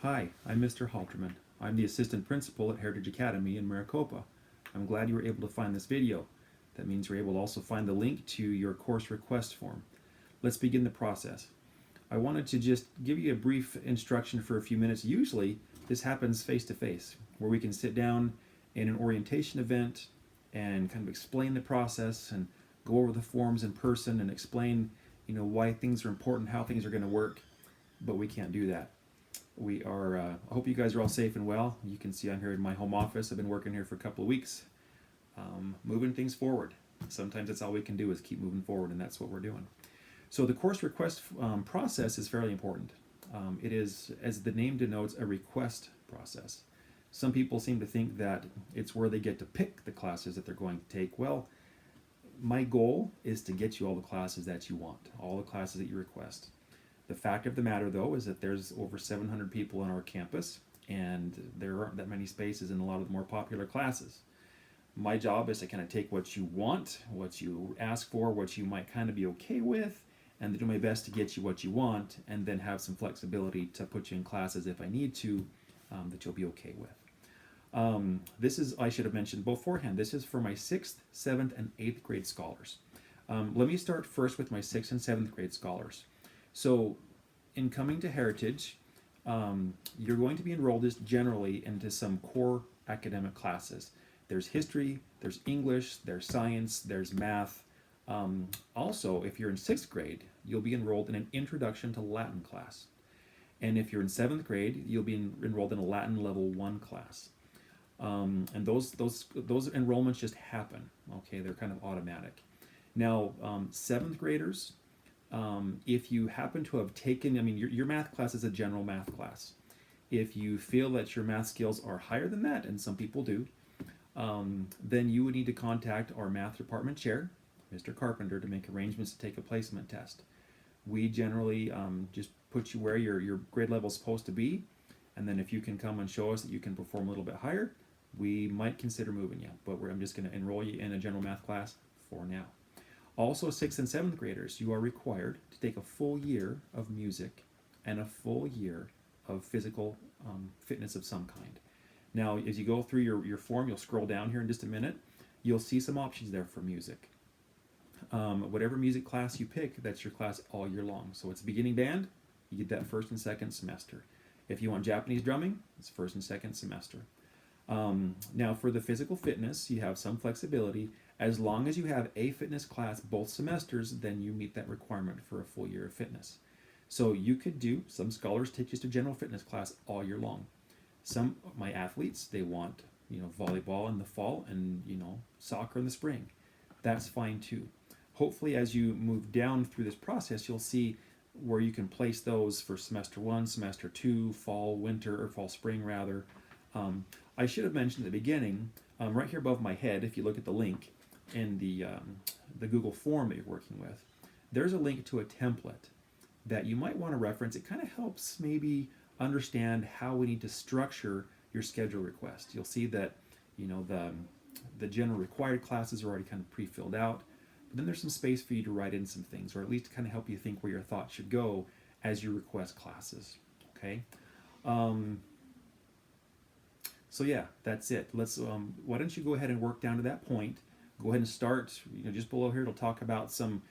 Hi, I'm Mr. Halterman. I'm the assistant principal at Heritage Academy in Maricopa. I'm glad you were able to find this video. That means you're able to also find the link to your course request form. Let's begin the process. I wanted to just give you a brief instruction for a few minutes. Usually this happens face to face, where we can sit down in an orientation event and kind of explain the process and go over the forms in person and explain, why things are important, how things are going to work, but we can't do that. I hope you guys are all safe and well. You can see I'm here in my home office. I've been working here for a couple of weeks, moving things forward. Sometimes that's all we can do is keep moving forward, and that's what we're doing. So the course request process is fairly important. It is, as the name denotes, a request process. Some people seem to think that it's where they get to pick the classes that they're going to take. Well, my goal is to get you all the classes that you want, all the classes that you request. The fact of the matter, though, is that there's over 700 people on our campus, and there aren't that many spaces in a lot of the more popular classes. My job is to kind of take what you want, what you ask for, what you might kind of be okay with, and to do my best to get you what you want, and then have some flexibility to put you in classes if I need to, that you'll be okay with. This is, I should have mentioned beforehand, this is for my 6th, 7th, and 8th grade scholars. Let me start first with my 6th and 7th grade scholars. So in coming to Heritage, you're going to be enrolled just generally into some core academic classes. There's history, there's English, there's science, there's math. Also, if you're in 6th grade, you'll be enrolled in an Introduction to Latin class. And if you're in 7th grade, you'll be enrolled in a Latin Level 1 class. And those enrollments just happen, okay? They're kind of automatic. Now, 7th graders, if you happen to have taken, your math class is a general math class. If you feel that your math skills are higher than that, and some people do, then you would need to contact our math department chair, Mr. Carpenter, to make arrangements to take a placement test. We generally just put you where your grade level is supposed to be, and then if you can come and show us that you can perform a little bit higher, we might consider moving you, but I'm just going to enroll you in a general math class for now. Also, 6th and 7th graders, you are required to take a full year of music and a full year of physical fitness of some kind. Now, as you go through your form, you'll scroll down here in just a minute, you'll see some options there for music. Whatever music class you pick, that's your class all year long. So it's beginning band, you get that first and second semester. If you want Japanese drumming, it's first and second semester. Now for the physical fitness, you have some flexibility. As long as you have a fitness class both semesters, then you meet that requirement for a full year of fitness. So you could do, some scholars take just a general fitness class all year long. Some of my athletes, they want, volleyball in the fall and, soccer in the spring. That's fine too. Hopefully as you move down through this process, you'll see where you can place those for semester 1, semester 2, fall, winter, or fall, spring rather. I should have mentioned at the beginning, right here above my head, if you look at the link in the Google form that you're working with, there's a link to a template that you might want to reference. It kind of helps maybe understand how we need to structure your schedule request. You'll see that, the general required classes are already kind of pre-filled out, but then there's some space for you to write in some things, or at least to kind of help you think where your thoughts should go as you request classes, okay? So yeah, that's it. Let's. Why don't you go ahead and work down to that point? Go ahead and start. Just below here, it'll talk about some,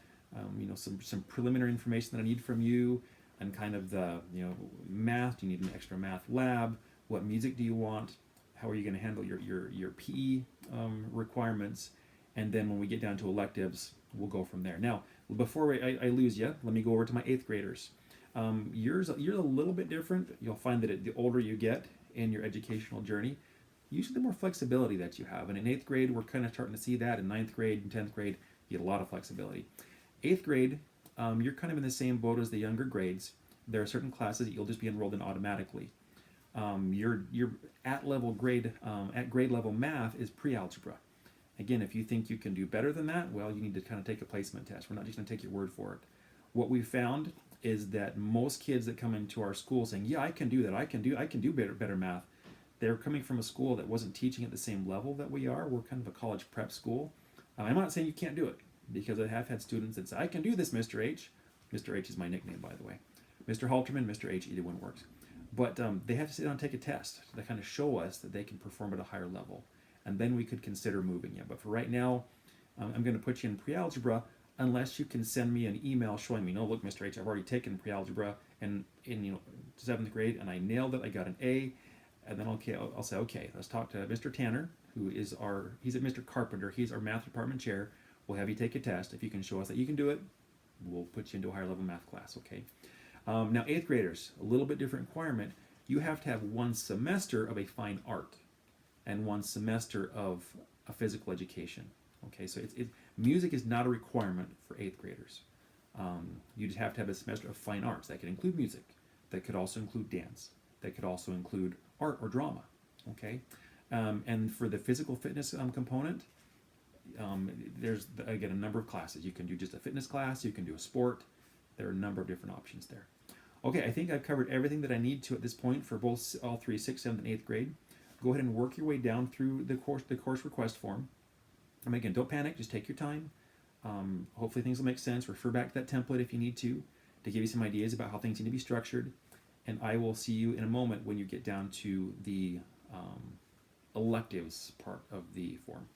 some preliminary information that I need from you, and kind of the, math. Do you need an extra math lab? What music do you want? How are you going to handle your PE requirements? And then when we get down to electives, we'll go from there. Now, before I lose you, let me go over to my 8th graders. Yours a little bit different. You'll find that the older you get in your educational journey, usually the more flexibility that you have. And in 8th grade, we're kind of starting to see that. In 9th grade and 10th grade, you get a lot of flexibility. 8th grade, you're kind of in the same boat as the younger grades. There are certain classes that you'll just be enrolled in automatically. Your at grade level math is pre-algebra. Again, if you think you can do better than that, well, you need to kind of take a placement test. We're not just going to take your word for it. What we found is that most kids that come into our school saying, yeah, I can do that, I can do better math, they're coming from a school that wasn't teaching at the same level that we are. We're kind of a college prep school. I'm not saying you can't do it, because I have had students that say, I can do this, Mr. H. Mr. H is my nickname, by the way. Mr. Halterman, Mr. H, either one works. But they have to sit down and take a test to kind of show us that they can perform at a higher level. And then we could consider moving you. But for right now, I'm going to put you in pre-algebra unless you can send me an email showing me, no, look, Mr. H, I've already taken pre-algebra and in 7th grade and I nailed it. I got an A. And then I'll say, okay, let's talk to Mr. Tanner, who is he's at Mr. Carpenter. He's our math department chair. We'll have you take a test. If you can show us that you can do it, we'll put you into a higher level math class, okay? Now, 8th graders, a little bit different requirement. You have to have 1 semester of a fine art and 1 semester of a physical education. Okay, so music is not a requirement for 8th graders. You just have to have a semester of fine arts. That could include music. That could also include dance. That could also include art or drama. Okay, and for the physical fitness component, there's, again, a number of classes. You can do just a fitness class. You can do a sport. There are a number of different options there. Okay, I think I've covered everything that I need to at this point for all 3, 6th, 7th, and 8th grade. Go ahead and work your way down through the course request form. And again, don't panic. Just take your time. Hopefully things will make sense. Refer back to that template if you need to give you some ideas about how things need to be structured. And I will see you in a moment when you get down to the electives part of the form.